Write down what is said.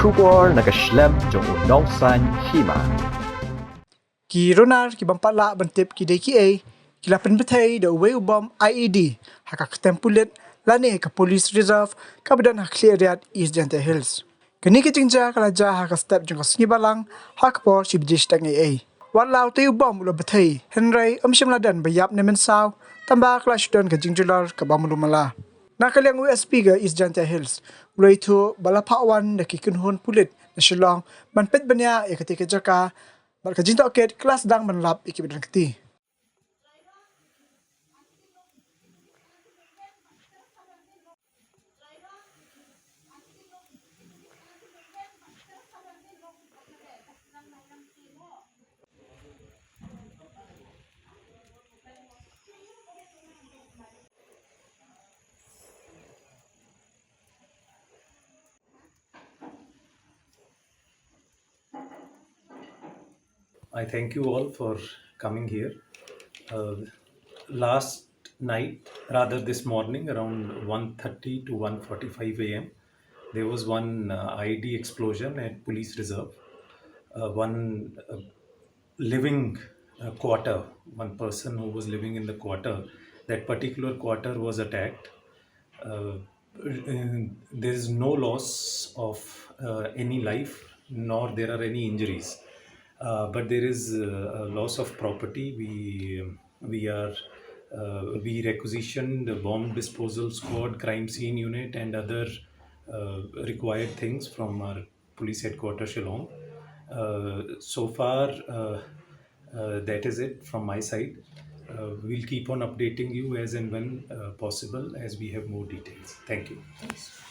Shubor nagaslem jong unongsan Hima. Ki Runar ki bampala bantip ki deki ki la Pynbthei the way ubom IED haka ketempulit lani ka police reserve ka badan ha Khliehriat East Jante Hills. Kini ki jingja kala ja haka step jong sngi balang haka por si bjish tang Wan lau te ubom ulo Pynbthei Henry amshim ladan bayap nemen saw tamba kala shudon ka jingjular ka bamulumala. Nakaliang USP ga East Jante Hills ulai thu balapawan da ki kunhun pulit na shilong manpet banya ketika jaka Barka jinta oket kelas dang menlap iki bedan keti. I thank you all for coming here. Last night, rather this morning, around 1:30 to 1:45 a.m., there was one IED explosion at Police Reserve. One living quarter, one person who was living in the quarter, that particular quarter was attacked. There is no loss of any life, nor there are any injuries. But there is a loss of property. We requisitioned the bomb disposal squad, crime scene unit, and other required things from our police headquarters Shillong. So far, that is it from my side. We'll keep on updating you as and when possible as we have more details. Thank you.